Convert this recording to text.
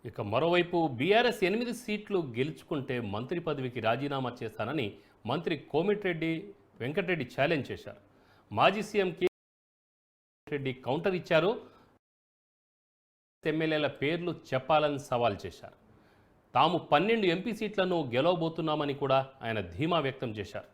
ఇక మరోవైపు బీఆర్ఎస్ 8 సీట్లు గెలుచుకుంటే మంత్రి పదవికి రాజీనామా చేస్తానని మంత్రి కోమటిరెడ్డి వెంకటరెడ్డి ఛాలెంజ్ చేశారు. మాజీ సీఎం రెడ్డి కౌంటర్ ఇచ్చారు. ఎమ్మెల్యేల పేర్లు చెప్పాలని సవాల్ చేశారు. తాము 12 ఎంపీ సీట్లను గెలవబోతున్నామని కూడా ఆయన ధీమా వ్యక్తం చేశారు.